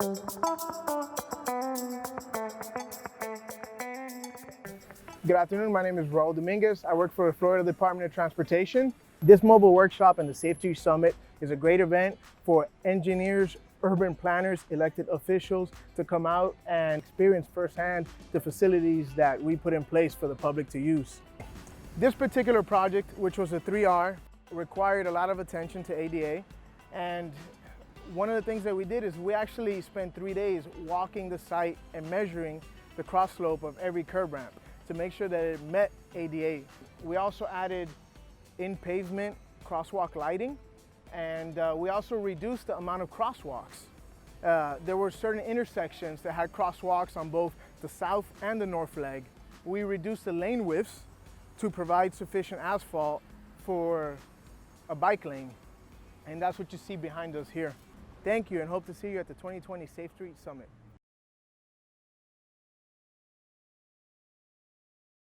Good afternoon, my name is Raul Dominguez. I work for the Florida Department of Transportation. This mobile workshop and the Safety Summit is a great event for engineers, urban planners, elected officials to come out and experience firsthand the facilities that we put in place for the public to use. This particular project, which was a 3R, required a lot of attention to ADA, and one of the things that we did is we actually spent 3 days walking the site and measuring the cross slope of every curb ramp to make sure that it met ADA. We also added in pavement crosswalk lighting, and we also reduced the amount of crosswalks. There were certain intersections that had crosswalks on both the south and the north leg. We reduced the lane widths to provide sufficient asphalt for a bike lane, and that's what you see behind us here. Thank you, and hope to see you at the 2020 Safe Street Summit.